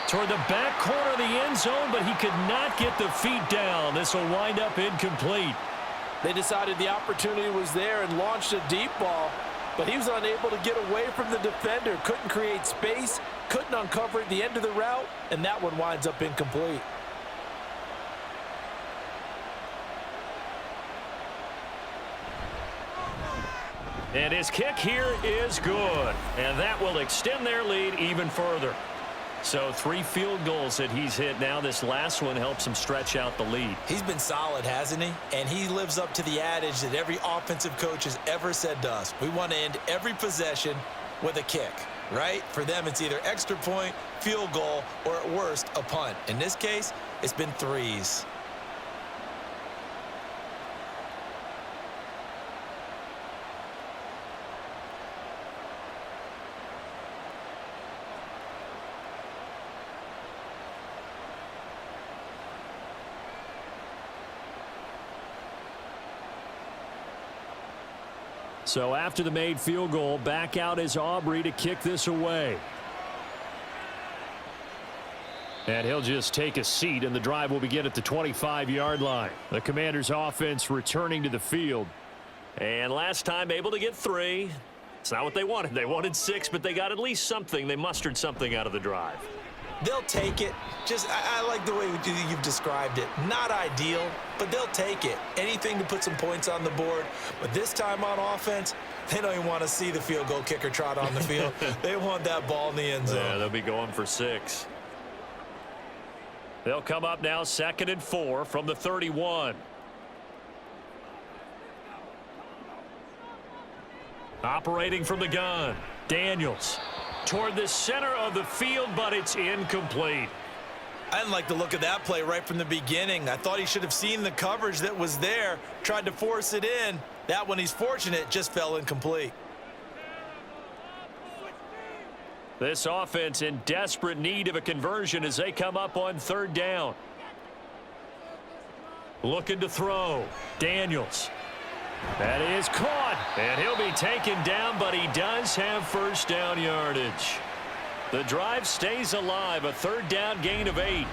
Toward the back corner of the end zone, but he could not get the feet down. This will wind up incomplete. They decided the opportunity was there and launched a deep ball, but he was unable to get away from the defender. Couldn't create space, couldn't uncover at the end of the route, and that one winds up incomplete. And his kick here is good, and that will extend their lead even further. So 3 field goals that he's hit now. This last one helps him stretch out the lead. He's been solid, hasn't he? And he lives up to the adage that every offensive coach has ever said to us. We want to end every possession with a kick, right? For them, it's either extra point, field goal, or at worst, a punt. In this case, it's been 3s. So after the made field goal, back out is Aubrey to kick this away. And he'll just take a seat, and the drive will begin at the 25-yard line. The Commanders' offense returning to the field. And last time able to get 3. It's not what they wanted. They wanted 6, but they got at least something. They mustered something out of the drive. They'll take it. I like the way you've described it. Not ideal, but they'll take it. Anything to put some points on the board. But this time on offense, they don't even want to see the field goal kicker trot on the field. They want that ball in the end zone. Yeah, they'll be going for 6. They'll come up now 2nd and 4 from the 31. Operating from the gun, Daniels. Toward the center of the field, but it's incomplete. I didn't like the look of that play right from the beginning. I thought he should have seen the coverage that was there, tried to force it in. That one, he's fortunate, just fell incomplete. This offense in desperate need of a conversion as they come up on 3rd down. Looking to throw, Daniels. That is caught, and he'll be taken down, but he does have first down yardage. The drive stays alive, a 3rd down gain of 8.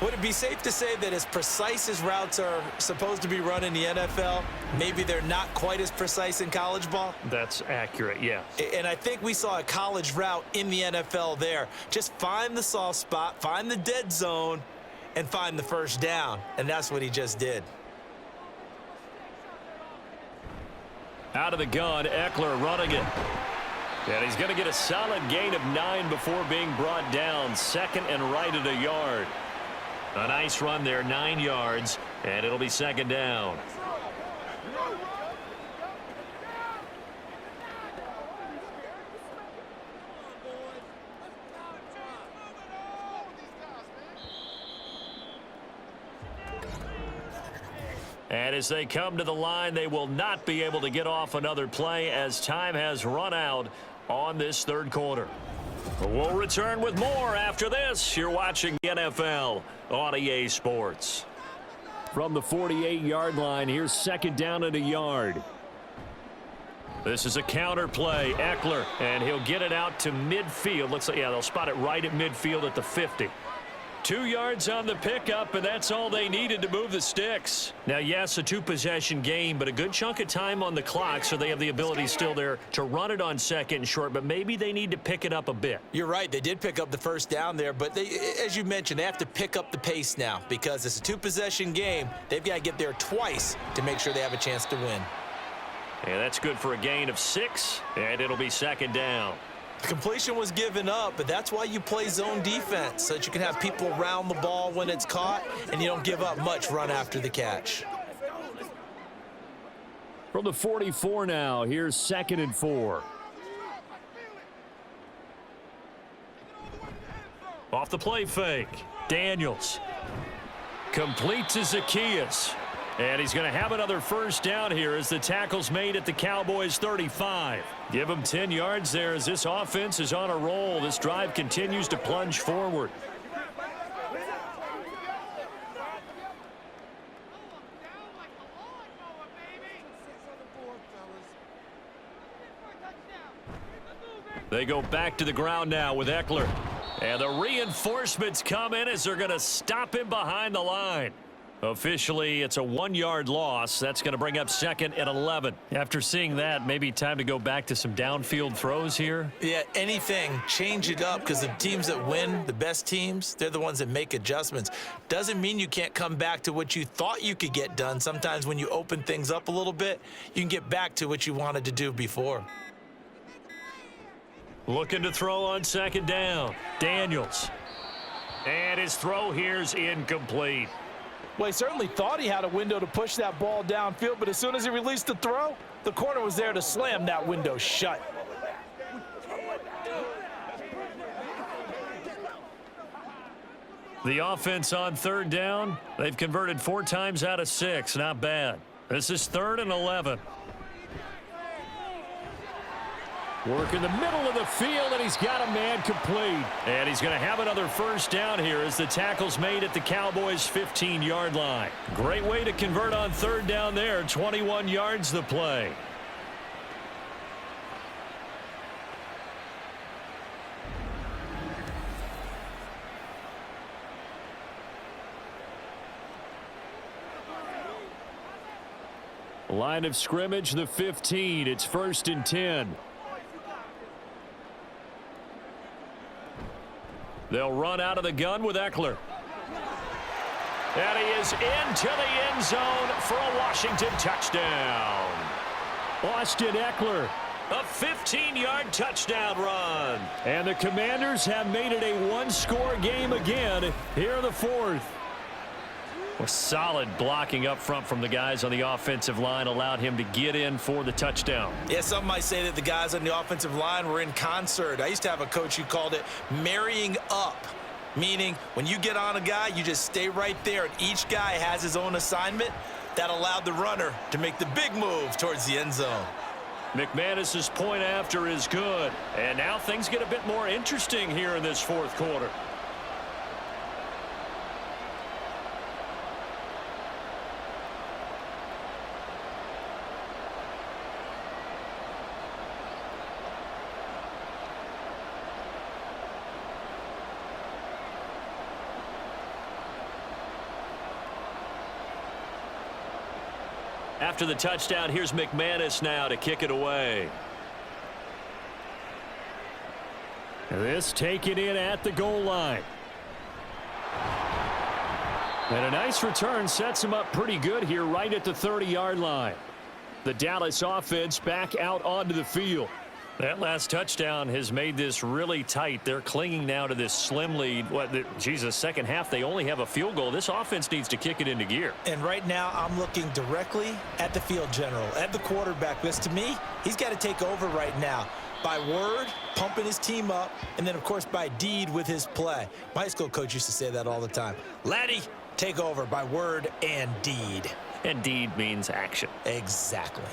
Would it be safe to say that as precise as routes are supposed to be run in the NFL, maybe they're not quite as precise in college ball? That's accurate, yeah. And I think we saw a college route in the NFL there. Just find the soft spot, find the dead zone, and find the first down, and that's what he just did. Out of the gun, Eckler running it. And he's going to get a solid gain of 9 before being brought down. 2nd and right at a yard. A nice run there, 9 yards, and it'll be 2nd down. And as they come to the line, they will not be able to get off another play as time has run out on this 3rd quarter. We'll return with more after this. You're watching the NFL on EA Sports. From the 48-yard line, here's 2nd down and a yard. This is a counter play, Eckler, and he'll get it out to midfield. Looks like, yeah, they'll spot it right at midfield at the 50. 2 yards on the pickup, and that's all they needed to move the sticks. Now, yes, a 2-possession game, but a good chunk of time on the clock, so they have the ability still there to run it on 2nd and short, but maybe they need to pick it up a bit. You're right. They did pick up the first down there, but they, as you mentioned, they have to pick up the pace now because it's a 2-possession game. They've got to get there twice to make sure they have a chance to win. And that's good for a gain of 6, and it'll be 2nd down. The completion was given up, but that's why you play zone defense, so that you can have people around the ball when it's caught, and you don't give up much run after the catch. From the 44 now, here's 2nd and 4. Off the play fake, Daniels. Complete to Zacchaeus. And he's going to have another first down here as the tackle's made at the Cowboys 35. Give him 10 yards there as this offense is on a roll. This drive continues to plunge forward. They go back to the ground now with Eckler. And the reinforcements come in as they're going to stop him behind the line. Officially, it's a 1-yard loss. That's going to bring up 2nd and 11. After seeing that, maybe time to go back to some downfield throws here. Yeah, anything. Change it up, because the teams that win, the best teams, they're the ones that make adjustments. Doesn't mean you can't come back to what you thought you could get done. Sometimes when you open things up a little bit, you can get back to what you wanted to do before. Looking to throw on 2nd down. Daniels. And his throw here's incomplete. Well, he certainly thought he had a window to push that ball downfield, but as soon as he released the throw, the corner was there to slam that window shut. The offense on 3rd down. They've converted 4 times out of 6. Not bad. This is 3rd and 11. Work in the middle of the field, and he's got a man complete. And he's going to have another 1st down here as the tackle's made at the Cowboys' 15-yard line. Great way to convert on 3rd down there. 21 yards the play. Line of scrimmage, the 15. It's 1st and 10. They'll run out of the gun with Eckler. And he is into the end zone for a Washington touchdown. Austin Eckler. A 15-yard touchdown run. And the Commanders have made it a 1-score game again here in the 4th. Well, solid blocking up front from the guys on the offensive line allowed him to get in for the touchdown. Yeah, some might say that the guys on the offensive line were in concert. I used to have a coach who called it marrying up, meaning when you get on a guy, you just stay right there, and each guy has his own assignment. That allowed the runner to make the big move towards the end zone. McManus's point after is good. And now things get a bit more interesting here in this 4th quarter. After the touchdown, here's McManus now to kick it away. This taken in at the goal line. And a nice return sets him up pretty good here right at the 30-yard line. The Dallas offense back out onto the field. That last touchdown has made this really tight. They're clinging now to this slim lead. Second half, they only have a field goal. This offense needs to kick it into gear. And right now, I'm looking directly at the field general, at the quarterback, because to me, he's got to take over right now. By word, pumping his team up, and then, of course, by deed with his play. My high school coach used to say that all the time. Laddie, take over by word and deed. And deed means action. Exactly.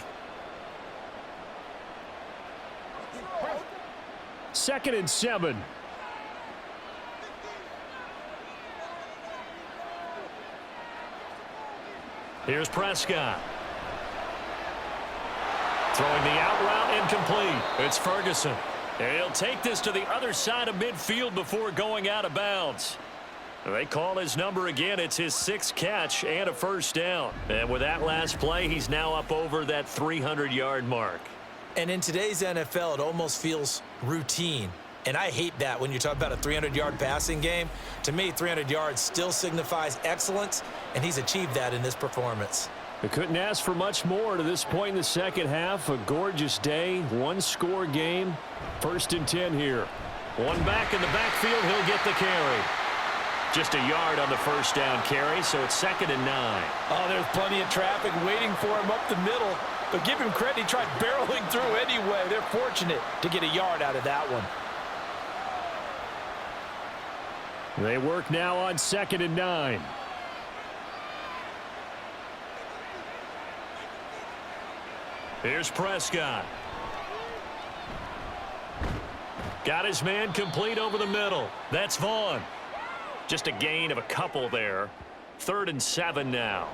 2nd and 7. Here's Prescott. Throwing the out route incomplete. It's Ferguson. And he'll take this to the other side of midfield before going out of bounds. They call his number again. It's his 6th catch and a 1st down. And with that last play, he's now up over that 300-yard mark. And in today's NFL, it almost feels routine. And I hate that when you talk about a 300-yard passing game. To me, 300 yards still signifies excellence, and he's achieved that in this performance. They couldn't ask for much more to this point in the second half. A gorgeous day, 1-score game. 1st and 10 here. One back in the backfield, he'll get the carry. Just a yard on the 1st down carry, so it's 2nd and 9. Oh, there's plenty of traffic waiting for him up the middle. But give him credit, he tried barreling through anyway. They're fortunate to get a yard out of that one. They work now on 2nd and 9. Here's Prescott. Got his man complete over the middle. That's Vaughn. Just a gain of a couple there. 3rd and 7 now.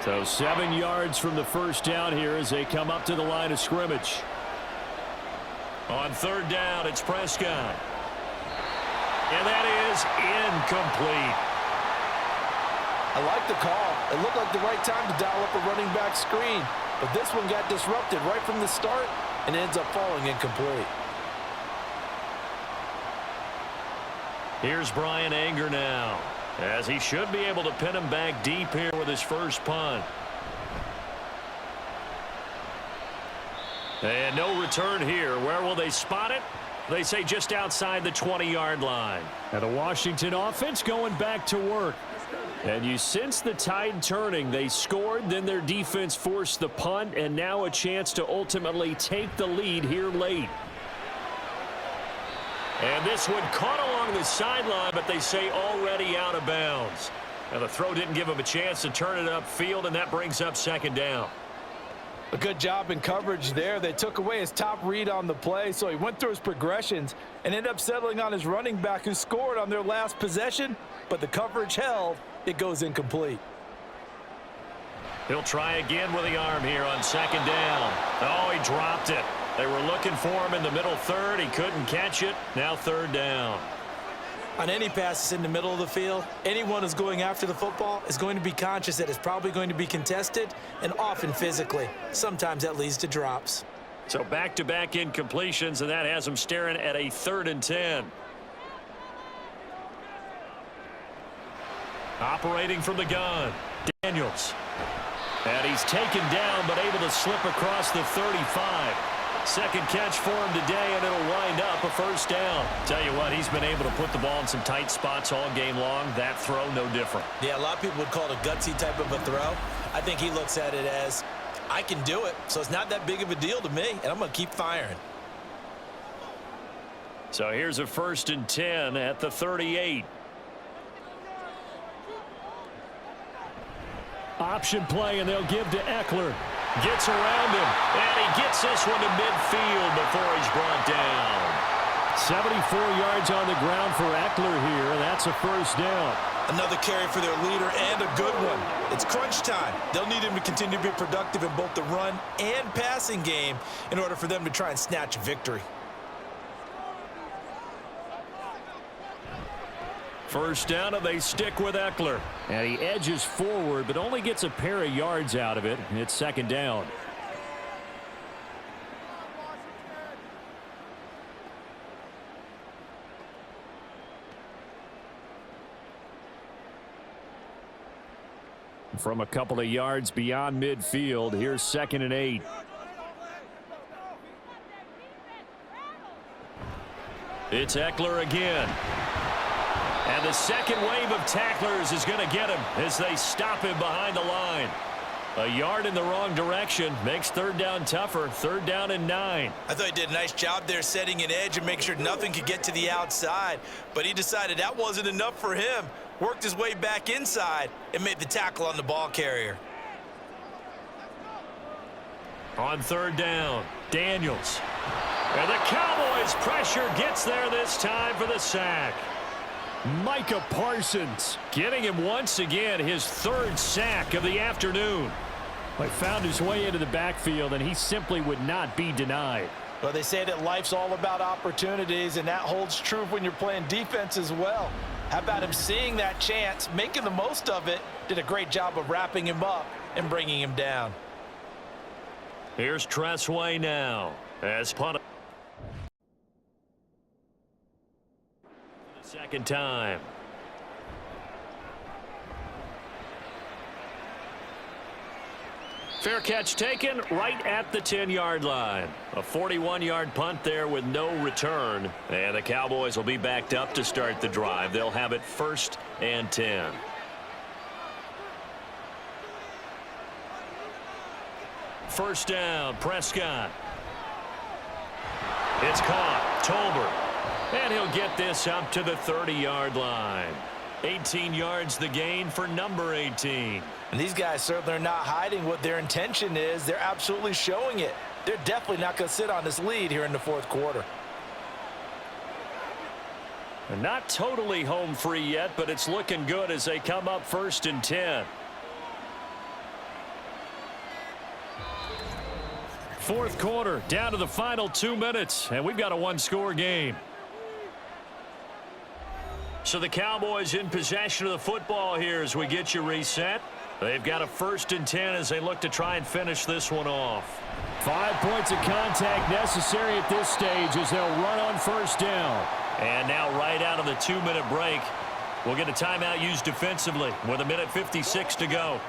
So 7 yards from the first down here as they come up to the line of scrimmage. On third down, it's Prescott. And that is incomplete. I like the call. It looked like the right time to dial up a running back screen. But this one got disrupted right from the start and ends up falling incomplete. Here's Brian Anger now, as he should be able to pin him back deep here with his first punt. And no return here. Where will they spot it? They say just outside the 20-yard line. And the Washington offense going back to work. And you sense the tide turning. They scored, then their defense forced the punt, and now a chance to ultimately take the lead here late. And this one caught along the sideline, but they say already out of bounds. Now the throw didn't give him a chance to turn it upfield, and that brings up second down. A good job in coverage there. They took away his top read on the play, so he went through his progressions and ended up settling on his running back who scored on their last possession, but the coverage held. It goes incomplete. He'll try again with the arm here on second down. Oh, he dropped it. They were looking for him in the middle third. He couldn't catch it. Now third down. On any passes in the middle of the field, anyone who's going after the football is going to be conscious that it's probably going to be contested and often physically. Sometimes that leads to drops. So back-to-back incompletions, and that has him staring at a 3rd and 10. Operating from the gun, Daniels. And he's taken down, but able to slip across the 35. Second catch for him today, and it'll wind up a first down. Tell you what, he's been able to put the ball in some tight spots all game long. That throw, no different. Yeah, a lot of people would call it a gutsy type of a throw. I think he looks at it as, I can do it, so it's not that big of a deal to me, and I'm going to keep firing. So here's a 1st and 10 at the 38. Option play, and they'll give to Eckler. Gets around him, and he gets this one to midfield before he's brought down. 74 yards on the ground for Eckler here, and that's a first down. Another carry for their leader, and a good one. It's crunch time. They'll need him to continue to be productive in both the run and passing game in order for them to try and snatch a victory. First down, and they stick with Eckler. And he edges forward, but only gets a pair of yards out of it. It's second down. From a couple of yards beyond midfield, here's 2nd and 8. It's Eckler again. And the second wave of tacklers is going to get him as they stop him behind the line. A yard in the wrong direction makes third down tougher. 3rd down and 9. I thought he did a nice job there setting an edge and making sure nothing could get to the outside. But he decided that wasn't enough for him. Worked his way back inside and made the tackle on the ball carrier. On 3rd down, Daniels. And the Cowboys pressure gets there this time for the sack. Micah Parsons getting him once again his 3rd sack of the afternoon. He found his way into the backfield, and he simply would not be denied. Well, they say that life's all about opportunities, and that holds true when you're playing defense as well. How about him seeing that chance, making the most of it, did a great job of wrapping him up and bringing him down. Here's Tressway now as punt. Second time. Fair catch taken right at the 10-yard line. A 41-yard punt there with no return. And the Cowboys will be backed up to start the drive. They'll have it 1st and 10. First down, Prescott. It's caught. Tolbert. And he'll get this up to the 30-yard line. 18 yards the gain for number 18. And these guys certainly are not hiding what their intention is. They're absolutely showing it. They're definitely not going to sit on this lead here in the 4th quarter. And not totally home free yet, but it's looking good as they come up 1st and 10. Fourth quarter, down to the final 2 minutes, and we've got a one-score game. So the Cowboys in possession of the football here as we get you reset. They've got a 1st and 10 as they look to try and finish this one off. 5 points of contact necessary at this stage as they'll run on 1st down. And now right out of the 2-minute break, we'll get a timeout used defensively with 1:56 to go.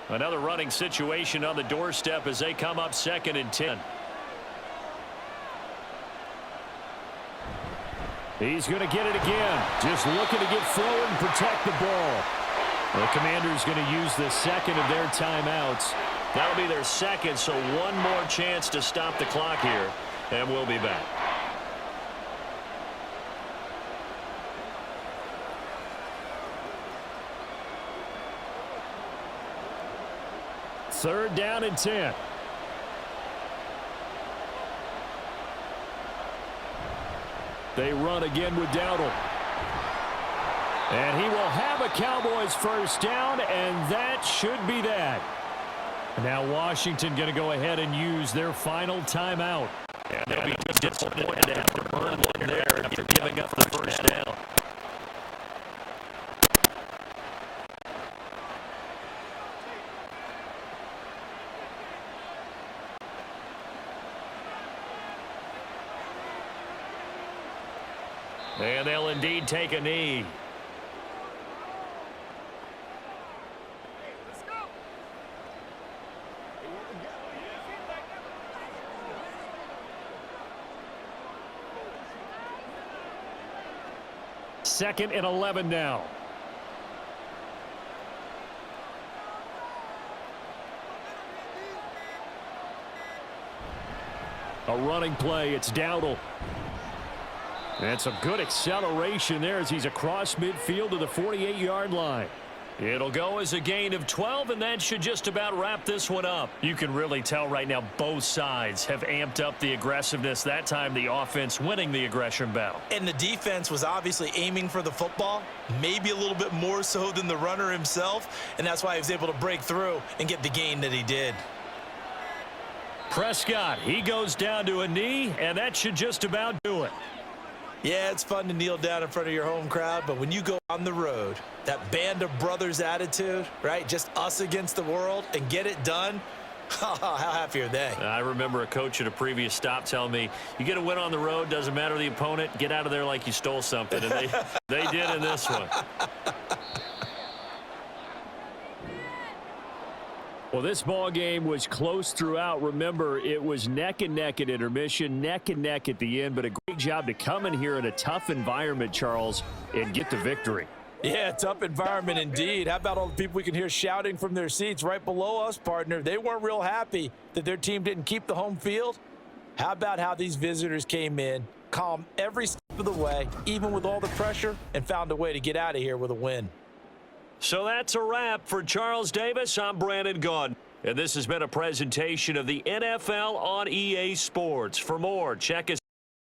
Another running situation on the doorstep as they come up 2nd and 10. He's going to get it again. Just looking to get forward and protect the ball. The Commanders going to use the 2nd of their timeouts. That'll be their 2nd, so one more chance to stop the clock here, and we'll be back. Third down and 10. They run again with Dowdle. And he will have a Cowboys 1st down, and that should be that. Now Washington going to go ahead and use their final timeout. And they'll be disappointed to have to burn one there after giving up the 1st down. And they'll indeed take a knee. Second and 11 now. A running play. It's Dowdle. And some good acceleration there as he's across midfield to the 48-yard line. It'll go as a gain of 12, and that should just about wrap this one up. You can really tell right now both sides have amped up the aggressiveness. That time the offense winning the aggression battle. And the defense was obviously aiming for the football, maybe a little bit more so than the runner himself, and that's why he was able to break through and get the gain that he did. Prescott, he goes down to a knee, and that should just about do it. Yeah, it's fun to kneel down in front of your home crowd, but when you go on the road, that band of brothers attitude, right? Just us against the world and get it done. How happy are they? I remember a coach at a previous stop telling me, you get a win on the road, doesn't matter the opponent, get out of there like you stole something. And they did in this one. Well, this ball game was close throughout. Remember, it was neck and neck at intermission, neck and neck at the end, but a great job to come in here in a tough environment, Charles, and get the victory. Yeah, tough environment indeed. How about all the people we can hear shouting from their seats right below us, partner? They weren't real happy that their team didn't keep the home field. How about how these visitors came in, calm every step of the way, even with all the pressure, and found a way to get out of here with a win. So that's a wrap. For Charles Davis, I'm Brandon Gaudin. And this has been a presentation of the NFL on EA Sports. For more, check us